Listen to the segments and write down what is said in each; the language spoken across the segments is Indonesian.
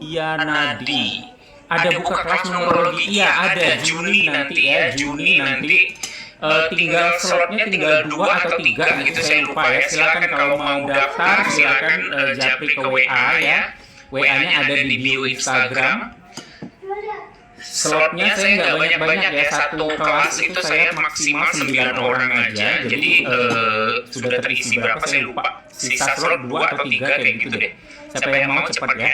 Iya Nadi. Ada buka kelas numerologi? Iya ada, Juni nanti ya, Juni nanti. Tinggal slotnya tinggal 2 atau 3 gitu, saya lupa ya. Silakan kalau mau daftar, silakan japri ke WA ya. WA-nya ada di bio Instagram. Slotnya saya nggak banyak-banyak ya, satu kelas itu saya maksimal 9 orang aja. Jadi sudah terisi berapa saya lupa. Sisa slot 2 atau 3 kayak gitu deh. Siapa yang mau cepat ya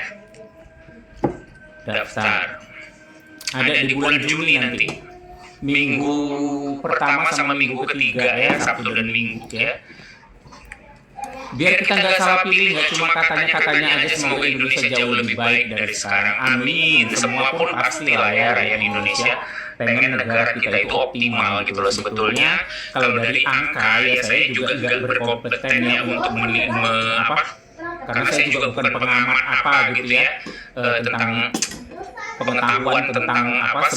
daftar. Ada di bulan Juni nanti. Minggu pertama sama minggu ketiga ya, Sabtu dan Minggu ya. Biar kita nggak salah pilih, nggak cuma katanya aja. Semoga Indonesia jauh lebih baik dari sekarang. Amin. Semua pun pasti lah ya, rakyat Indonesia pengen negara kita itu optimal gitu loh. Sebetulnya kalau dari angka ya, saya juga nggak berkompeten ya untuk karena saya juga bukan pengamat apa gitu ya, tentang pengetahuan tentang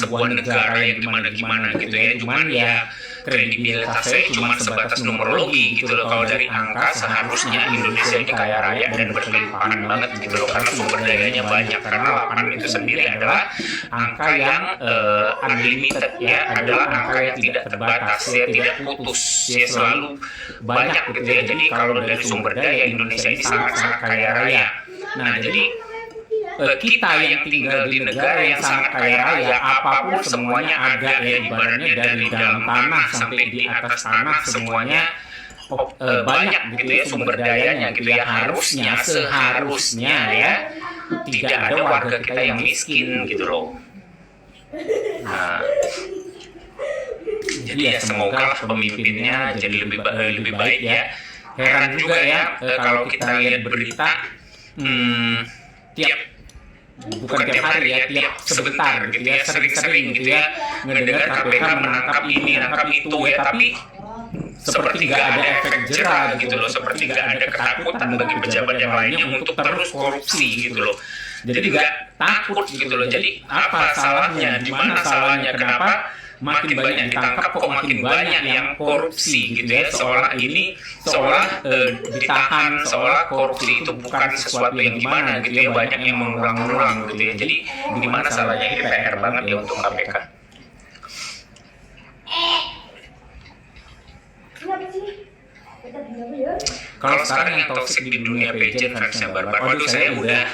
sebuah negara yang gimana gitu ya. Cuman ya kredibilitas saya cuma sebatas numerologi gitu loh. Kalau dari angka seharusnya Indonesia ini kaya raya dan berkelimpahan banget gitu loh, karena sumber dayanya banyak. Karena 8 itu sendiri adalah angka yang unlimited ya, adalah angka yang tidak terbatas ya, tidak putus ya, selalu banyak gitu ya. Jadi kalau dari sumber daya Indonesia ini sangat kaya raya. Nah jadi kita yang tinggal di negara yang sangat kaya raya, apapun semuanya ada ya, ibaratnya dari dalam tanah sampai di atas tanah semuanya banyak gitu ya sumber dayanya gitu ya. Seharusnya ya tidak ada warga kita yang miskin gitu loh. Nah, jadi ya semoga pemimpinnya jadi lebih baik ya. Heran juga ya kalau kita lihat berita bukan tiap hari ya, tiap sebentar gitu ya, sering-sering gitu ya mendengar KPK menangkap ini, menangkap itu ya, tapi seperti nggak ada efek jera gitu loh, seperti nggak ada ketakutan bagi pejabat yang lainnya untuk terus korupsi gitu loh. Jadi nggak takut gitu loh. Jadi apa salahnya? Di mana salahnya? Kenapa makin banyak ditangkap kok makin banyak yang korupsi gitu ya? Seolah ditahan, seolah korupsi itu bukan sesuatu yang gimana gitu ya, banyak yang mengulang-ulang gitu ya. Jadi di mana salahnya? Ini PR banget ya untuk KPK. Kalau sekarang yang toksik di dunia pageant fansnya Barbar, waduh saya udah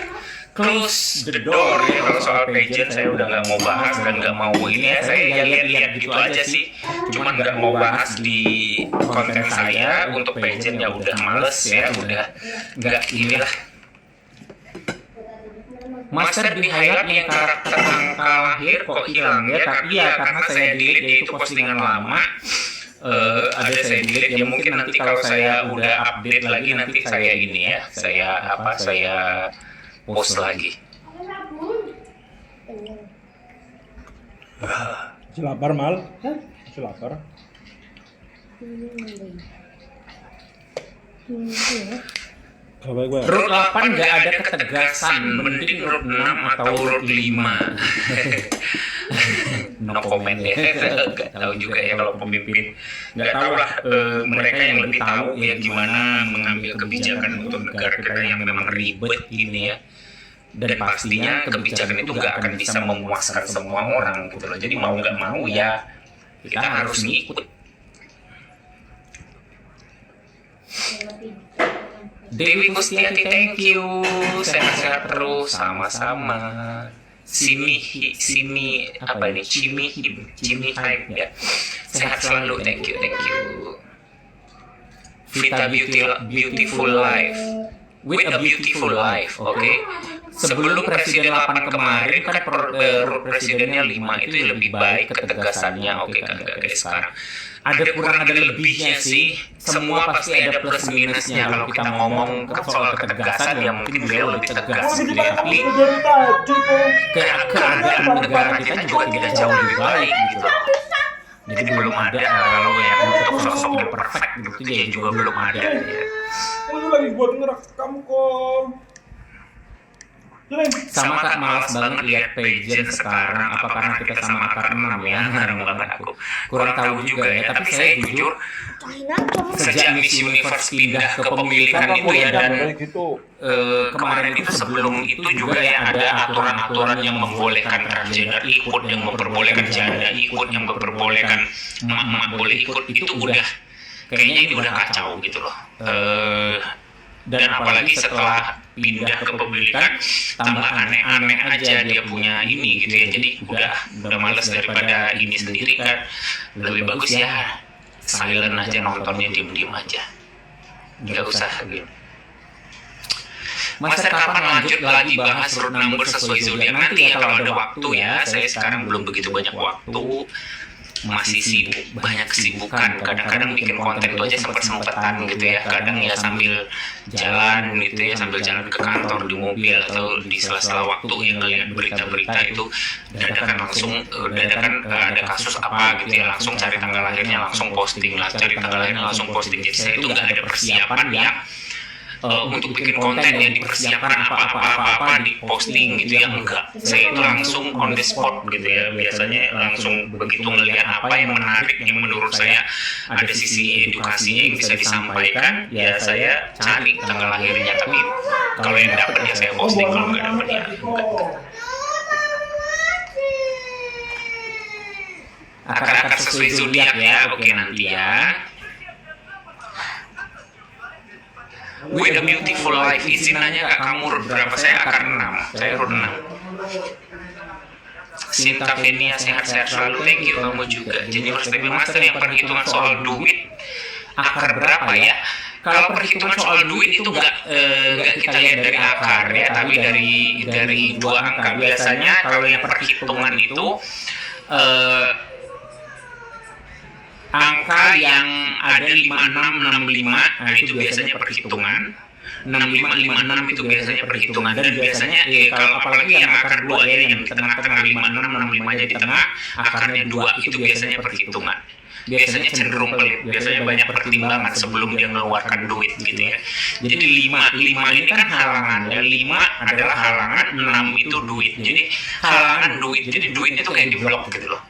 close the door ya. Kalau soal pageant saya udah nggak mau bahas dan nggak mau ini ya. Saya ya lihat-lihat gitu aja sih, cuman nggak mau bahas di konten saya. Untuk pageant ya udah males ya, udah nggak inilah. Master di highlight yang karakter angka lahir kok hilang ya? Iya, karena saya delete yaitu postingan lama. Ada saya delete ya, mungkin nanti kalau saya udah update lagi nanti saya ini ya, saya post lagi. Lapar mal? Lapar. Root 8 nggak ada ketegasan, mending root 6 atau root 5. No comment ya. Nggak tahu juga ya kalau pemimpin. Nggak tahu lah, mereka yang lebih tahu ya gimana mengambil kebijakan untuk negara kita yang memang ribet ini ya. Dan pastinya kebijakan itu nggak akan bisa memuaskan semua orang gitu loh. Jadi mau nggak mau ya kita harus ngikut. Dewi Kustiati, thank you. Sehat-sehat terus, sama-sama. Cimi hype ya. Sehat selalu, thank you. Vita beautiful life. With a beautiful life, oke. Sebelum Presiden 8 kemarin kan presidennya 5 itu lebih baik ketegasannya, oke kan nggak kayak sekarang. Ada kurang ada lebihnya sih. Semua pasti ada plus minusnya. Kalau kita ngomong soal ketegasan ya mungkin beliau lebih tegas gitu ya. Tapi keadaan negara kita juga tidak jauh lebih baik gitu. Jadi belum ada kalau yang untuk sosok yang perfect gitu ya juga belum ada ya. Lu lagi buat ngerekam kok. Sama Kak, malas banget lihat pageant sekarang. Apa karena kita sama akar 6 ya? Ngarang banget aku. Kurang tahu juga ya, tapi saya jujur sejak Miss Universe pindah ke pemilikan itu ya, dan kemarin itu sebelum itu juga ya ada aturan-aturan yang membolehkan transgender ikut, yang memperbolehkan janda ikut, yang memperbolehkan emak-emak boleh ikut, itu udah kayaknya ini udah kacau gitu loh. Dan apalagi setelah pindah ke pemilikan, tambah aneh-aneh aja dia punya ini gitu ya. Jadi udah males daripada ini sendiri kan. Lebih bagus ya silent aja, nontonnya diem-diem aja, nggak usah gitu. Master kapan lanjut lagi bahas road number sesuai zodiak? Nanti ya kalau ada waktu ya. Saya sekarang belum begitu banyak waktu, masih sibuk, banyak kesibukan. Kadang-kadang bikin konten itu aja sempet-sempetan gitu ya. Kadang ya sambil jalan gitu ya, sambil jalan ke kantor di mobil atau di sela-sela waktu yang ngeliat berita-berita itu dadakan ada kasus apa gitu ya, langsung cari tanggal lahirnya, langsung posting lah, cari tanggal lahirnya langsung posting. Jadi saya itu nggak ada persiapan yang untuk bikin konten yang dipersiapkan apa-apa di posting gitu ya, enggak. Saya itu langsung on the spot gitu ya, biasanya langsung begitu ngelihat apa yang menarik, yang menurut saya ada sisi edukasinya yang bisa disampaikan, ya saya cari tanggal lahirnya. Tapi kalau yang dapat ya saya posting, kalau nggak dapat ya enggak. Akar-akar sesuai zodiak ya, oke nanti ya. With a beautiful life, izin nanya Kak, kamu root berapa? Saya akar 6, saya root 6. Sinta Venia sehat-sehat selalu, thank you kamu juga. Jennifer Stable Master yang perhitungan soal duit, akar berapa ya? Kalau perhitungan soal duit itu nggak kita lihat dari akar ya, tapi dari 2 angka. Biasanya kalau yang perhitungan itu angka yang ada 5665, nah itu biasanya perhitungan. 6556 itu biasanya perhitungan, dan biasanya kalau apalagi yang akar 2 ya, yang di tengah-tengah 5665 nya di tengah, akarnya 2 itu biasanya perhitungan. Biasanya cenderung pelit, biasanya banyak pertimbangan sebelum dia mengeluarkan duit gitu ya. Jadi 5 ini kan halangan ya, 5 adalah halangan, 6 itu duit. Jadi halangan duit, jadi duitnya itu kayak diblok gitu loh.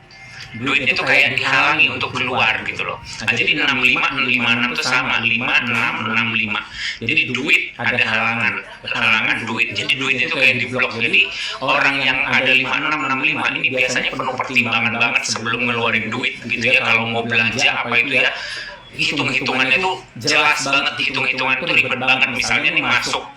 Duit itu kayak dihalangi untuk keluar gitu loh. Nah, jadi 65, 56 itu sama, 5, 6, 65. Jadi duit ada halangan duit. Jadi duit itu kayak diblok. Jadi orang yang ada 56, 65 ini biasanya penuh pertimbangan banget sebelum ngeluarin duit gitu ya. Kalau mau belanja apa itu ya, hitung-hitungannya tuh jelas banget, hitung-hitungan itu ribet banget. Misalnya nih masuk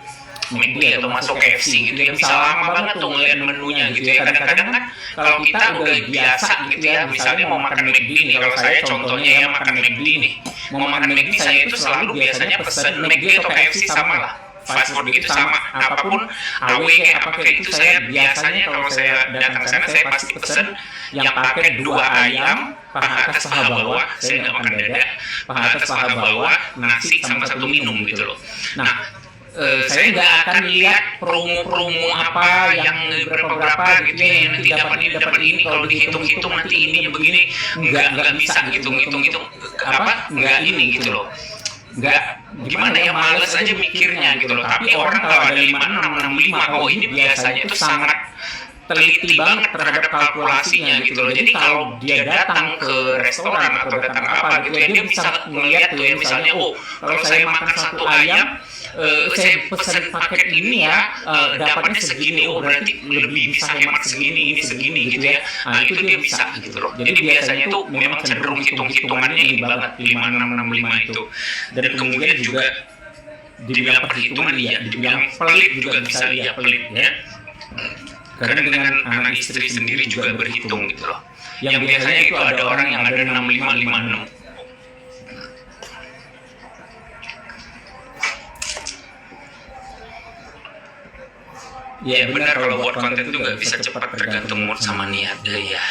McD atau masuk KFC gitu ya, bisa lama banget tuh ngeliat menunya gitu ya. Kadang-kadang kan kalau kita udah biasa gitu ya, misalnya mau makan McD nih, kalau saya contohnya ya makan McD nih, mau makan McD saya itu selalu biasanya pesen McD atau KFC sama lah, fast food gitu sama, apapun AW kayak apa kayak itu saya biasanya kalau saya datang sana saya pasti pesen yang pakai 2 ayam, paha atas paha bawah, saya nggak makan dada, paha atas paha bawah, nasi sama 1 minum gitu loh. Nah, saya nggak akan lihat promo-promo apa yang berapa gitu ya, yang nanti dapat ini kalau dihitung-hitung nanti ini begini, nggak bisa hitung-hitung itu apa, nggak ini gitu loh, nggak gimana ya, males aja mikirnya gitu loh. Tapi orang kalau ada 5665, oh ini biasanya itu sangat teliti banget terhadap kalkulasinya gitu loh. Jadi kalau dia datang ke restoran atau datang apa gitu ya, dia bisa melihat tuh ya, misalnya oh kalau saya makan 1 ayam, saya pesan paket ini ya, dapatnya segini, oh berarti lebih bisa hemat segini, ini segini gitu ya. Nah itu dia bisa gitu loh. Jadi biasanya itu memang cenderung hitung-hitungannya ini banget, 5665 itu. Dan kemudian juga dibilang perhitungan iya, dibilang pelit juga bisa iya pelit ya. Karena dengan anak istri sendiri juga berhitung gitu loh. Yang biasanya itu ada orang yang ada 6556. Ya benar, kalau buat konten itu nggak bisa cepat, tergantung mood sama niat deh ya.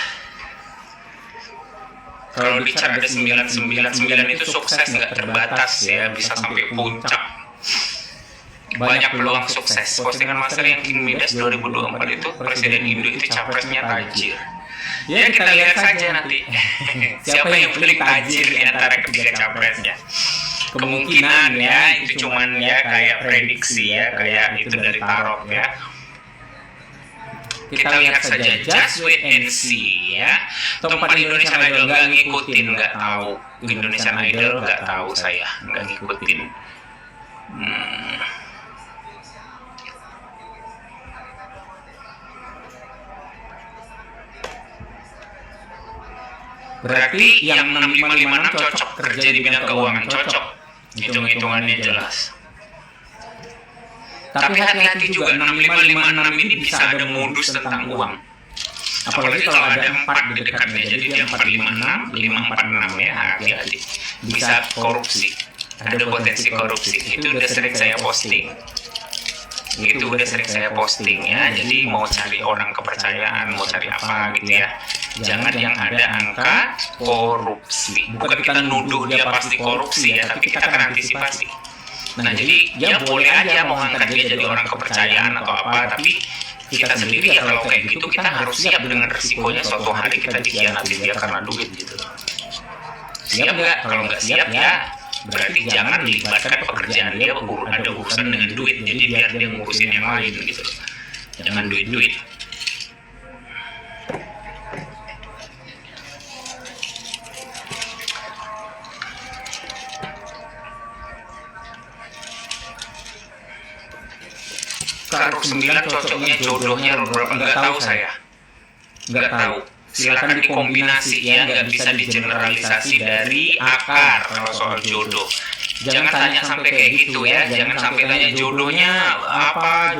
Kalau bicara ada 999 itu sukses nggak terbatas ya, bisa sampai puncak. Banyak peluang sukses. Postingan Master yang King Midas 2024 itu Presiden Indo itu capresnya tajir. Ya kita lihat saja nanti siapa yang paling tajir di antara ketiga capresnya. Kemungkinan ya itu cuman ya kayak prediksi ya, kayak itu dari tarot ya. kita lihat saja, just wait and see ya. Tempat Indonesian Idol nggak ngikutin, nggak tahu. Indonesian Idol nggak tahu saya, nggak ngikutin. Berarti yang 6556 cocok kerja di bidang keuangan, cocok. Hitung-hitungannya jelas. Tapi hati-hati juga, 6556 ini bisa ada modus tentang uang. Apalagi kalau ada 4 di dekatnya, jadi dia 456, 546 ya, hati-hati. Bisa korupsi, ada potensi korupsi. Itu udah sering saya posting. Ya, jadi mau cari orang kepercayaan, mau cari apa gitu ya, jangan yang ada angka korupsi. Bukan kita nuduh dia pasti korupsi ya, tapi kita akan antisipasi. Nah, jadi ya boleh aja mau angkat dia jadi orang kepercayaan atau apa, tapi kita sendiri ya kalau kayak gitu kita harus siap dengan resikonya suatu hari kita dikhianati dia karena duit gitu. Siap nggak? Kalau nggak siap ya berarti jangan dilibatkan pekerjaan dia ada urusan dengan duit, jadi biar dia ngurusin yang lain gitu, jangan duit. Kalau 9 cocoknya jodohnya berapa nggak tahu saya, nggak tahu. Silakan dikombinasi ya, nggak bisa digeneralisasi dari akar kalau soal jodoh. Jangan tanya sampai kayak gitu ya, jangan sampai tanya jodohnya apa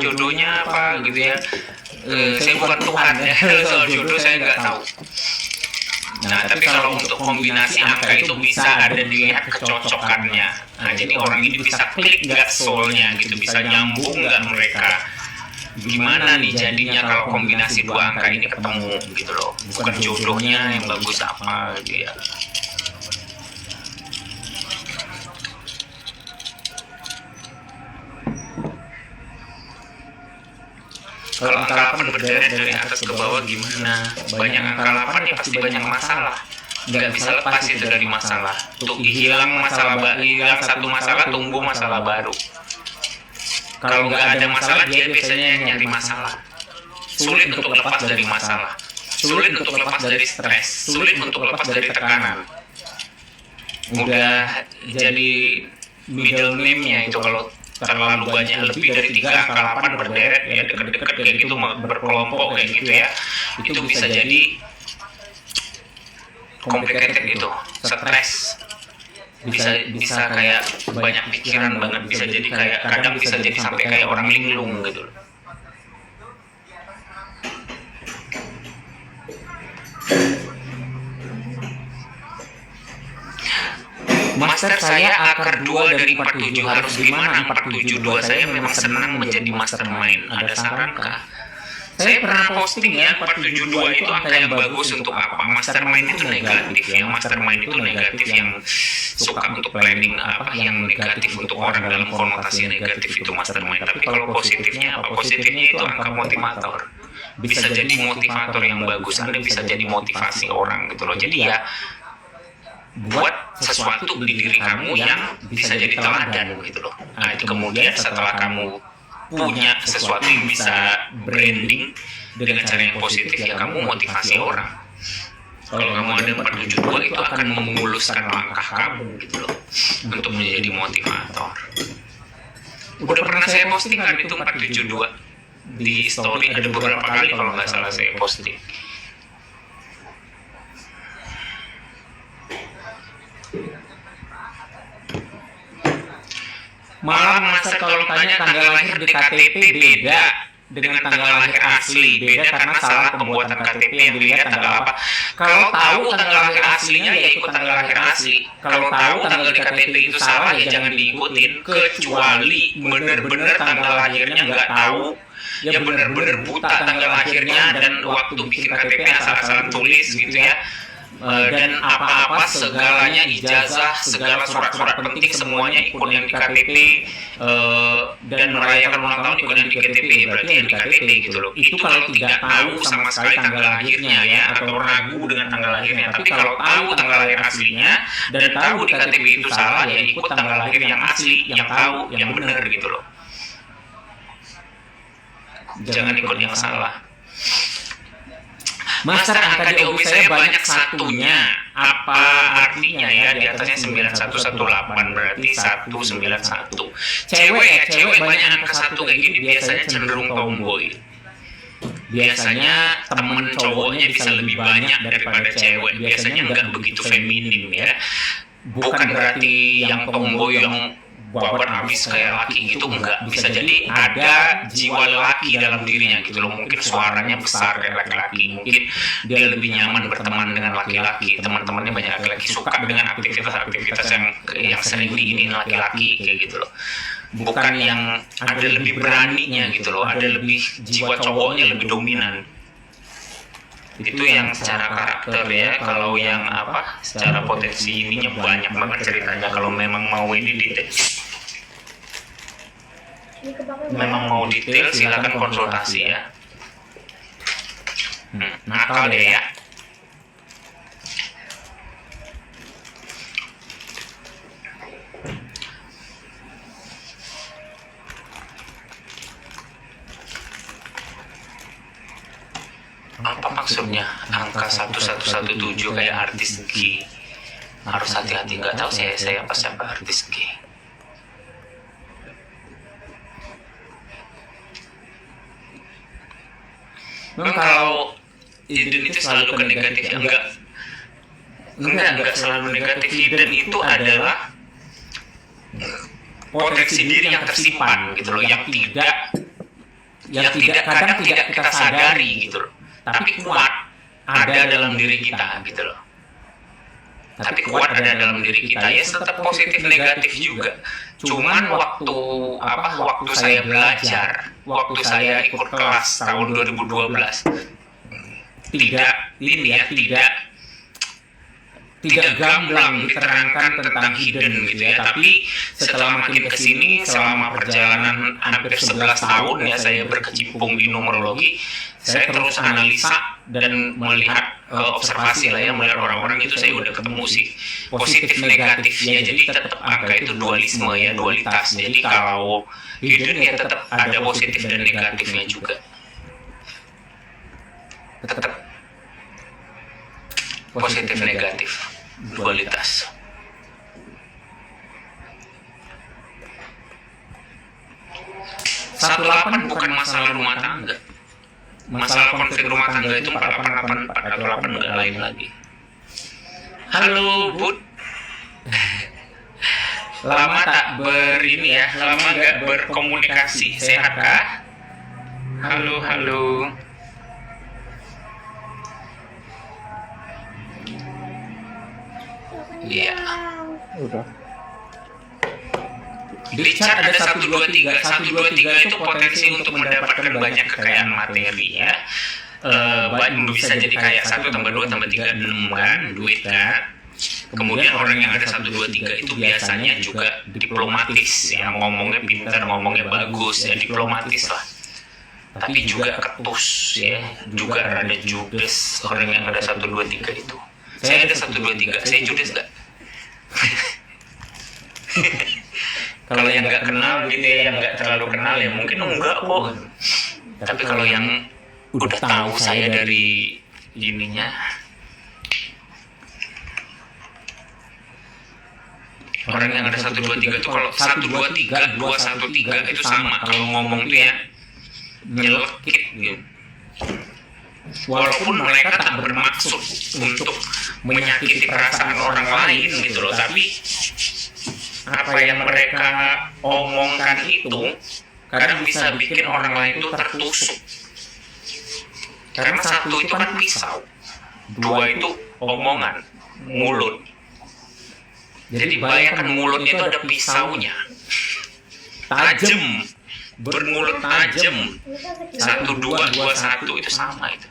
gitu ya. Saya bukan Tuhan ya, soal jodoh saya nggak tahu. Nah, tapi kalau untuk kombinasi angka itu bisa ada dilihat kecocokannya. Nah, jadi orang ini bisa klik nggak soulnya gitu, bisa nyambung nggak mereka. Gimana nih jadinya kalau kombinasi dua angka ini ketemu gitu loh, bukan jodohnya yang bagus apa gitu ya. Kalau angka 8 berderet dari atas ke bawah gimana? Banyak angka 8 ya pasti banyak masalah. Nggak bisa lepas itu dari masalah. Tuh hilang satu masalah, tumbuh masalah baru. Kalau nggak ada masalah, dia biasanya nyari masalah. Sulit untuk lepas dari masalah. Sulit untuk lepas dari stres. Sulit untuk lepas dari tekanan. Udah jadi middle name-nya itu kalau terlalu banyak lebih dari 3 angka 8 berderet ya deket-deket kayak gitu, berkelompok kayak gitu ya, itu bisa jadi complicated gitu, stres, bisa kayak banyak pikiran banget, bisa jadi kayak kadang bisa jadi sampai kayak orang linglung gitu. Master saya akar 2 dari 47, harus gimana 472? Saya memang senang menjadi mastermind. Ada saran kah? Saya pernah posting ya, 472 itu angka yang bagus untuk apa? Mastermind itu negatif ya, mastermind itu negatif yang suka untuk planning apa, yang negatif untuk orang dalam konotasi negatif itu mastermind. Tapi kalau positifnya apa? Positifnya itu angka motivator. Bisa jadi motivator yang bagus, Anda bisa jadi motivasi orang gitu loh. Jadi ya buat sesuatu di diri kamu yang bisa jadi teladan gitu loh. Nah, itu kemudian setelah kamu punya sesuatu yang bisa branding dengan cara yang positif, ya kamu motivasi orang. Kalau kamu ada 472 itu akan memuluskan langkah kamu gitu loh untuk menjadi motivator. Udah pernah saya posting kan itu 472 di story, ada beberapa kali kalau nggak salah saya posting. Malah Master kalau tanya tanggal lahir di KTP beda dengan tanggal lahir asli, beda karena salah pembuatan KTP yang dilihat tanggal apa. Kalau tahu tanggal lahir aslinya ya ikut tanggal lahir asli. Kalau tahu tanggal di KTP itu salah ya jangan diikutin, kecuali bener-bener tanggal lahirnya nggak tahu, ya bener-bener buta tanggal lahirnya dan waktu bikin KTP asal-asalan tulis gitu ya. Dan apa-apa segalanya, ijazah, segala surat-surat penting semuanya ikut yang di KTP, dan merayakan ulang tahun ikut yang di KTP, berarti yang di KTP gitu loh. Itu kalau tidak tahu sama sekali tanggal lahirnya ya, atau ragu dengan tanggal lahirnya. Tapi kalau tahu tanggal lahir aslinya dan tahu di KTP itu salah, ya ikut tanggal lahir yang asli, yang tahu, yang benar gitu loh. Jangan ikut yang salah. Master, angka DOB saya banyak satunya. Apa artinya ya? Di atasnya 9118 berarti 191. Cewek banyak angka 1 kayak gini biasanya cenderung tomboy. Biasanya temen cowoknya bisa lebih banyak daripada cewek. Biasanya nggak begitu feminim ya. Bukan berarti yang tomboy yang babat habis kayak laki gitu, enggak. Bisa jadi ada jiwa laki dalam dirinya gitu loh. Mungkin suaranya besar kayak laki-laki, mungkin dia lebih nyaman berteman dengan laki-laki, teman-temannya banyak laki-laki, suka dengan aktivitas-aktivitas yang sering diinin laki-laki kayak gitu loh. Bukan yang ada lebih beraninya gitu loh, ada lebih jiwa cowoknya lebih dominan. Itu yang secara karakter ya. Kalau yang apa, secara potensi ininya banyak banget ceritanya. Kalau memang mau ini detail, silakan konsultasi ya. Nakal deh ya. Apa maksudnya angka 1117 kayak artis G? Harus hati-hati, nggak tahu saya apa siapa artis G. Memang kalau hidden itu selalu ke negatif ya? Enggak selalu negatif. Hidden itu adalah potensi diri yang tersimpan gitu loh, yang tidak kadang tidak kita sadari gitu loh. Tapi kuat ada dalam diri kita gitu loh. Tapi kuat ada dalam diri kita ya, tetap positif negatif juga. Cuman waktu saya belajar, waktu saya ikut kelas tahun 2012, tidak gamblang diterangkan tentang hidden gitu ya. Tapi setelah makin kesini, selama perjalanan hampir 11 tahun ya saya berkecimpung di numerologi, saya terus analisa dan melihat observasi lah ya, melihat orang-orang itu saya udah ketemu sih positif negatif ya. Jadi tetap angka itu dualisme ya, dualitas. Jadi kalau hidden ya tetap ada positif dan negatifnya juga. Tetap positif negatif, dualitas. Satu 8 bukan masalah rumah tangga. Masalah konflik rumah tangga itu 4884 atau 8 enggak lain lagi. Halo Bud. Lama tak lama gak berkomunikasi. Sehat kah? Halo. Iya. Udah. Di chart ada 123. 123 itu potensi untuk mendapatkan banyak kekayaan materi ya. Bisa jadi kayak 1 tambah 2 tambah 3 6 kan, duit kan. Kemudian orang yang ada 123 itu biasanya juga diplomatis ya, ngomongnya pintar, ngomongnya bagus ya, diplomatis lah. Tapi juga ketus ya, juga rada judes orang yang ada 123 itu. Saya ada 123, saya judes gak? Kalau yang nggak kenal gitu ya, yang nggak terlalu kenal ya mungkin enggak kok. Tapi kalau yang udah tahu saya dari ininya, orang yang ada 123 itu kalau 123, 213 itu sama. Kalau ngomong tuh ya nyelekit gitu. Walaupun mereka tak bermaksud untuk menyakiti perasaan orang lain gitu loh, tapi apa yang mereka omongkan itu kadang bisa bikin orang lain itu tertusuk. Karena 1 itu kan pisau, 2 itu omongan, mulut. Jadi bayangkan mulut itu ada pisaunya, tajam, bermulut tajam. 1, 2, 2, 1 itu sama itu.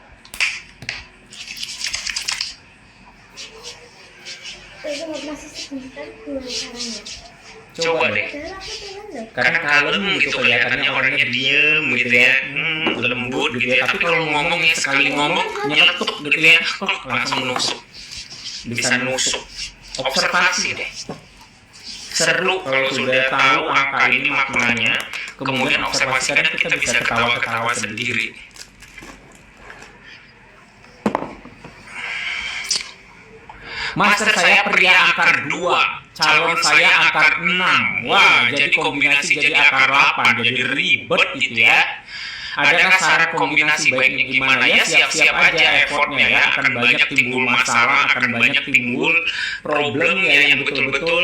Coba deh, karena kalem gitu kelihatannya orangnya diem gitu ya, lembut gitu ya. Tapi kalau ngomong ya sekali ngomong nyeletuk gitu ya, langsung nusuk, bisa nusuk. Observasi deh, seru kalau sudah tahu angka ini maknanya. Kemudian observasikan, kita bisa ketawa-ketawa sendiri. Master saya pria akar 2, calon saya akar 6. Wah, jadi kombinasi jadi akar 8, jadi ribet gitu ya. Adakah saran kombinasi baiknya gimana ya? Siap-siap aja effortnya ya. Akan banyak timbul masalah, akan banyak timbul problem ya yang betul-betul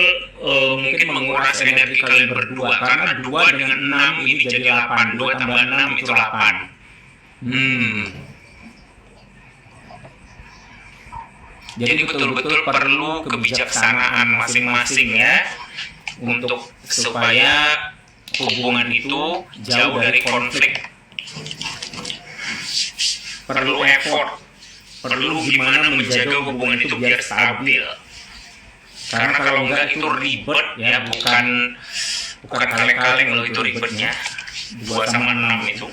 mungkin menguras energi kalian berdua. Karena 2 dengan 6 ini jadi 8. 2 tambah 6 itu 8. Jadi betul-betul perlu kebijaksanaan masing-masing ya. Untuk supaya hubungan itu jauh dari konflik. Perlu effort, perlu gimana menjaga hubungan itu biar stabil. Karena kalau enggak itu ribet ya, bukan kaleng-kaleng loh itu ribetnya. 2 sama 6 itu.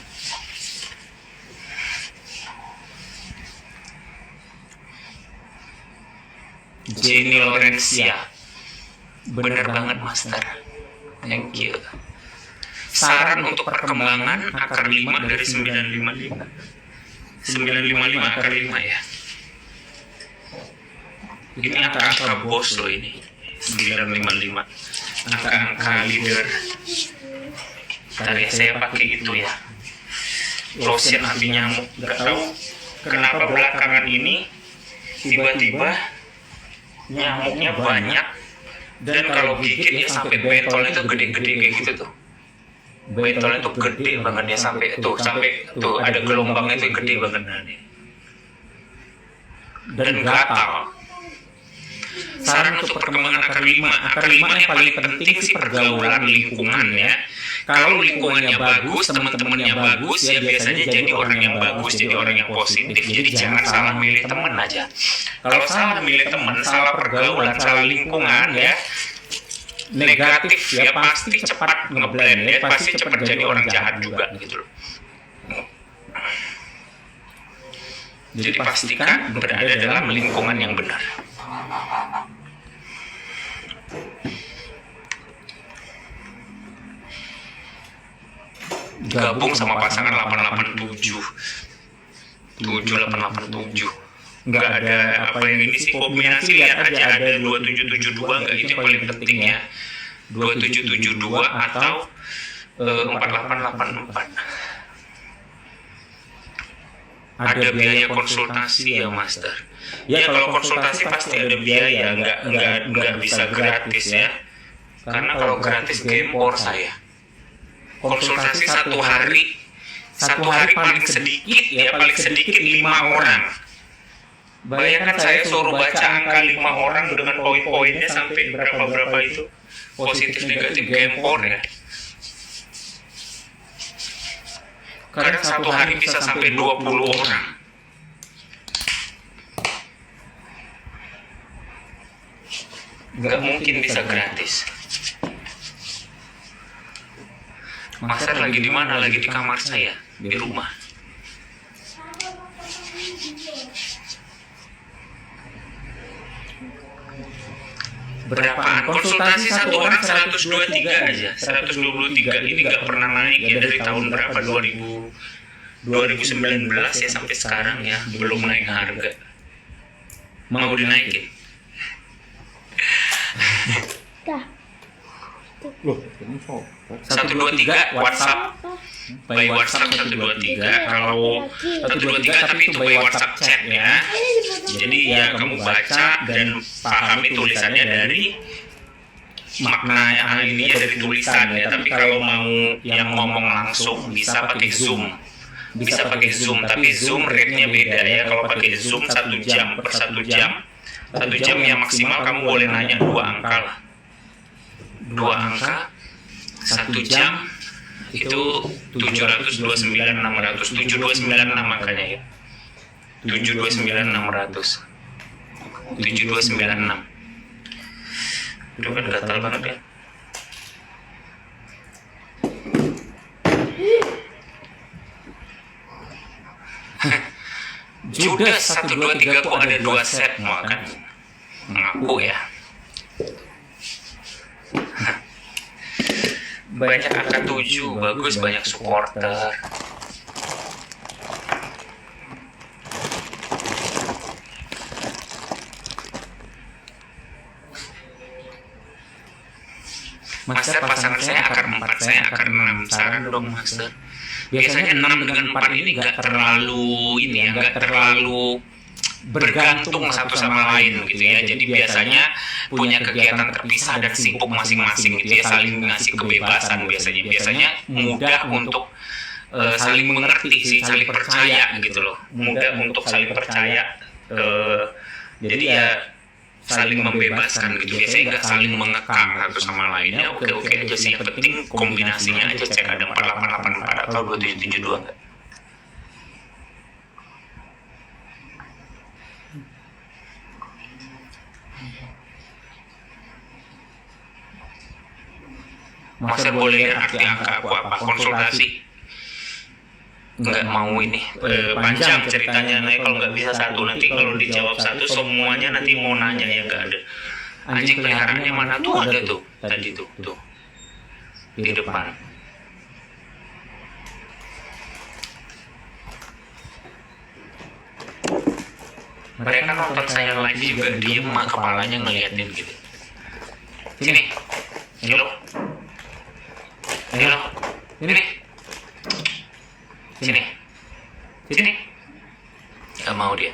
Jenny Lorencia, bener banget Master, thank you. Saran untuk perkembangan akar 5 dari 955. 955 akar 5 ya. Ini angka-angka bos loh ini. 955. Angka-angka leader. Tadi saya pakai itu ya. Lotion anti nyamuk. Gak tahu kenapa belakangan ini tiba-tiba nyamuknya banyak. Dan kalau gigit ya sampai bentolnya tuh gede-gede kayak gitu tuh. Bentolnya tuh gede banget dia sampai tuh ada gelombangnya tuh gede banget nih. Dan gatal. Saran untuk perkembangan akar 5. Akar 5 yang paling penting sih pergaulan lingkungan ya. Kalau lingkungannya bagus, teman-temannya bagus ya biasanya jadi orang yang bagus, jadi orang yang positif. Jadi jangan salah milih teman aja. Kalau salah milih teman, salah pergaulan, salah lingkungan ya, negatif ya pasti cepat ngeblend ya, pasti cepat jadi orang jahat juga gitu loh. Jadi pastikan berada dalam lingkungan yang benar. Gabung sama pasangan 887 7887. Nggak ada apa yang ini sih, kombinasi lihat aja ada 2772, nggak itu yang paling penting ya. 2772 atau 4884. Ada biaya konsultasi ya Master. Ya kalau konsultasi pasti ada biaya, nggak bisa gratis ya. Karena kalau gratis gempor saya. Konsultasi satu hari paling sedikit ya, paling sedikit 5 orang. Bayangkan saya suruh baca angka 5 orang dengan poin-poinnya sampai berapa itu, positif negatif gempor ya. Karena satu hari bisa sampai 20 orang. Nggak mungkin bisa gratis. Master lagi di mana? Lagi di kamar saya, di rumah. Berapaan? Konsultasi satu orang 123 aja. 123 ini nggak pernah naik ya dari tahun berapa? 2019 ya sampai sekarang ya, belum naik harga. Mau dinaikin? Loh, info. 123 WhatsApp. By WhatsApp 123. Kalau 123 tapi itu by WhatsApp chat ya. Jadi ya kamu baca dan pahami tulisannya dari makna ini dari tulisan ya. Tapi kalau mau yang ngomong langsung bisa pakai Zoom. Bisa pakai Zoom, tapi Zoom rate-nya beda ya. Kalau pakai Zoom 1 jam per 1 jam. 1 jam yang maksimal kamu boleh nanya 2 angka lah. 2 angka 1 jam itu 729.600, 7296 angkanya ya. 729.600, 7296. Itu kan gatal banget ya. Judas 123 kok ada 2 set, makan ngaku ya. Banyak angka 7, bagus, banyak supporter. Master pasangan saya akar 4, saya akar 6. Saran dong Master. Biasanya 6 dengan 4 ini nggak terlalu ini ya, nggak terlalu bergantung satu sama lain gitu ya. Jadi biasanya punya kegiatan terpisah dan sibuk masing-masing gitu ya, saling ngasih kebebasan biasanya. Biasanya mudah untuk saling mengerti sih, saling percaya gitu loh. Mudah untuk saling percaya. Jadi ya saling membebaskan gitu. Biasanya nggak saling mengekang satu sama lainnya. Oke aja sih. Yang penting kombinasinya aja, cek ada 4884 atau 2772 enggak. Masa boleh arti angka aku apa? Konsultasi? Nggak mau ini panjang ceritanya. Nah, kalau nggak bisa satu, nanti kalau dijawab satu semuanya nanti mau nanya ya nggak ada. Anjing peliharaannya mana tuh? Ada tuh tadi tuh di depan. Mereka nonton saya lagi juga diem, kepalanya ngeliatin gitu. Sini, halo. Halo, sini. Gak mau dia.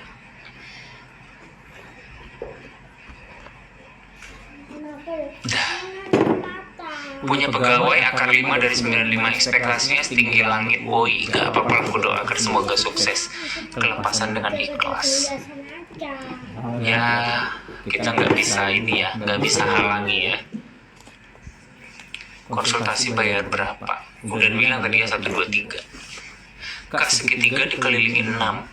Punya pegawai akar 5 dari 95, ekspektasinya setinggi langit. Woi, gak apa-apa, aku doakan semoga sukses. Kelepasan dengan ikhlas. Ya, kita nggak bisa ini ya, nggak bisa halangi ya. Konsultasi bayar berapa? Udah bilang tadi ya 1, 2, 3. Kak, segitiga dikelilingi 6.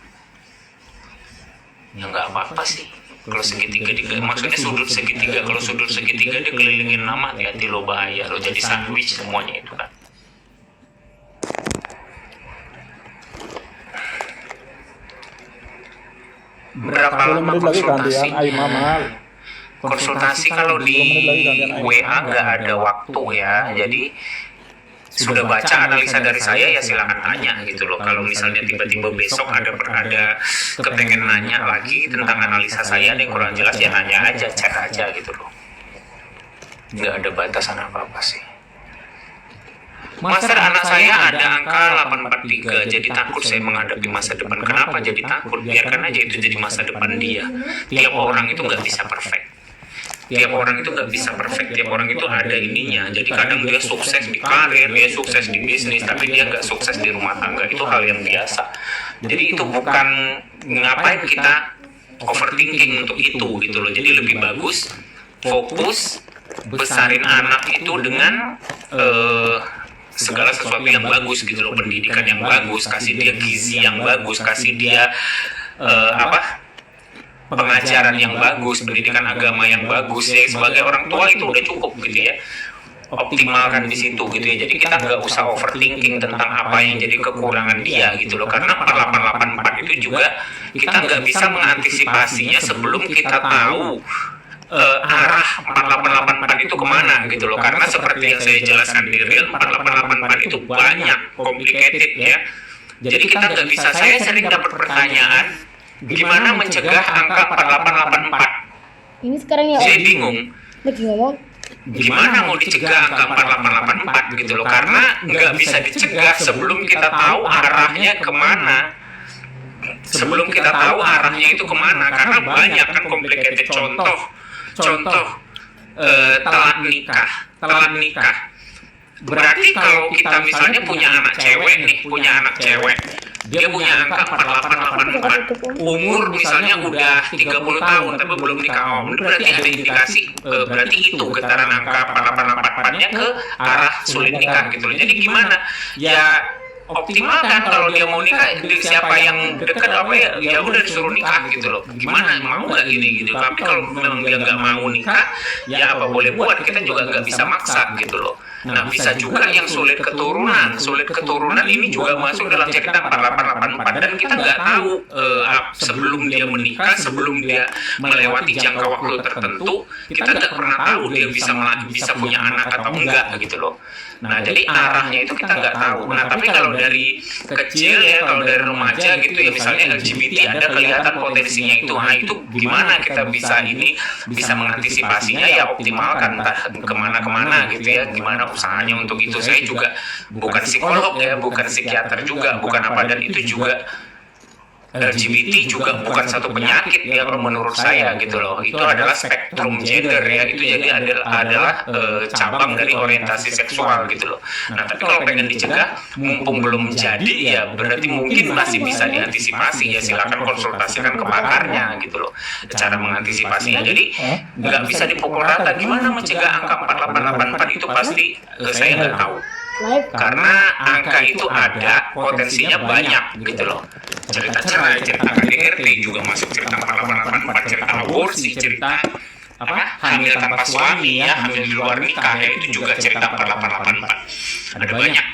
Ya nggak apa-apa sih. Kalau segitiga maksudnya sudut segitiga. Kalau sudut segitiga dikelilingi 6, hati-hati lo, bahaya lo jadi sandwich semuanya itu kan. Berapa lama konsultasi? Konsultasi kalau di WA nggak ada waktu ya, jadi sudah baca analisa dari saya ya silakan tanya gitu loh. Kalau misalnya tiba-tiba besok ada kepengen nanya lagi tentang analisa saya yang kurang jelas, ya nanya aja, chat aja gitu loh. Nggak ada batasan apa-apa sih. Master, anak saya ada angka 843, jadi takut saya menghadapi masa depan. Kenapa jadi takut? Biarkan aja itu jadi masa depan dia. Tiap orang itu nggak bisa perfect. Tiap orang itu ada ininya. Jadi kadang dia sukses di karir, dia sukses di bisnis, tapi dia nggak sukses di rumah tangga. Itu hal yang biasa. Jadi itu bukan ngapain kita overthinking untuk itu gitu loh. Jadi lebih bagus fokus besarin anak itu dengan segala sesuatu yang bagus gitu loh, pendidikan yang bagus, kasih dia gizi yang bagus, kasih dia pengajaran yang bagus, pendidikan agama yang bagus ya. Sebagai orang tua itu udah cukup gitu ya, optimalkan di situ gitu ya. Jadi kita nggak usah overthinking tentang apa yang jadi kekurangan dia gitu loh, karena 4884 itu juga kita nggak bisa mengantisipasinya sebelum kita tahu arah 4884 itu kemana gitu loh. Karena seperti yang saya jelaskan di real, 4884 itu banyak, complicated ya. Jadi kita nggak bisa, saya sering dapat pertanyaan, gimana mencegah angka 4884? Ini sekarang ya. Saya bingung. Lagi ngomong. Gimana mau dicegah angka 4884 gitu loh? Karena nggak bisa dicegah sebelum kita tahu arahnya kemana. Sebelum kita tahu arahnya itu kemana. Karena banyak kan complicated. Contoh telat nikah. Berarti kalau kita misalnya punya anak cewek, dia punya angka 4884, umur misalnya udah 30 tahun tapi belum nikah, berarti ada indikasi, berarti itu getaran angka 4884-nya ke arah sulit nikah gitu loh. Jadi gimana? Ya optimalkan kalau dia mau nikah, siapa yang dekat ya udah disuruh nikah gitu loh. Gimana, mau nggak gini gitu. Tapi kalau memang dia nggak mau nikah, ya apa boleh buat, kita juga nggak bisa maksa gitu loh. Nah, bisa juga yang sulit keturunan ini juga masuk dalam cerita 4884, dan kita nggak tahu sebelum dia menikah, sebelum dia melewati jangka waktu tertentu, kita nggak pernah tahu dia bisa punya anak atau enggak gitu loh. Nah, jadi arahnya itu kita nggak tahu. Nah, tapi kalau dari kecil ya, kalau dari remaja gitu ya, misalnya LGBT ada kelihatan potensinya itu. Nah, itu gimana kita bisa mengantisipasinya ya optimalkan, entah kemana-kemana gitu ya, gimana usahanya untuk itu. Saya juga bukan psikolog ya, bukan psikiater juga, bukan apa, dan itu juga LGBT juga bukan satu penyakit ya kalau menurut saya gitu loh. Itu adalah spektrum gender ya, itu jadi adalah cabang dari orientasi seksual gitu loh. Nah, tapi kalau pengen dicegah mumpung belum jadi ya berarti mungkin masih bisa diantisipasi ya, silakan konsultasikan ke pakarnya gitu loh cara mengantisipasinya. Jadi nggak bisa dipukul rata gimana mencegah angka 4884 itu pasti saya nggak tahu. Karena angka itu ada, potensinya banyak gitu loh. Cerita cerai, cerita KDRT juga masuk cerita 4884, cerita aborsi, cerita hamil tanpa suami ya, hamil di luar nikah ya, itu juga cerita 4884. Ada banyak.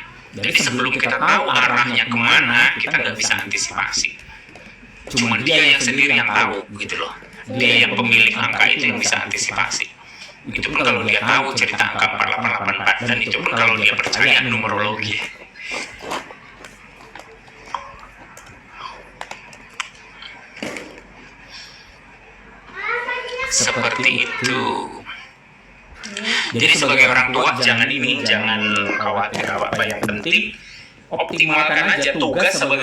Jadi sebelum kita tahu arahnya kemana, kita nggak bisa antisipasi. Cuma dia yang sendiri yang tahu gitu loh. Dia yang pemilik angka itu yang bisa antisipasi. Itu pun kalau dia tahu cerita angka 4884, dan itu pun kalau dia percaya numerologi. Seperti itu. Jadi sebagai orang tua jangan khawatir apa yang penting optimalkan aja tugas sebagai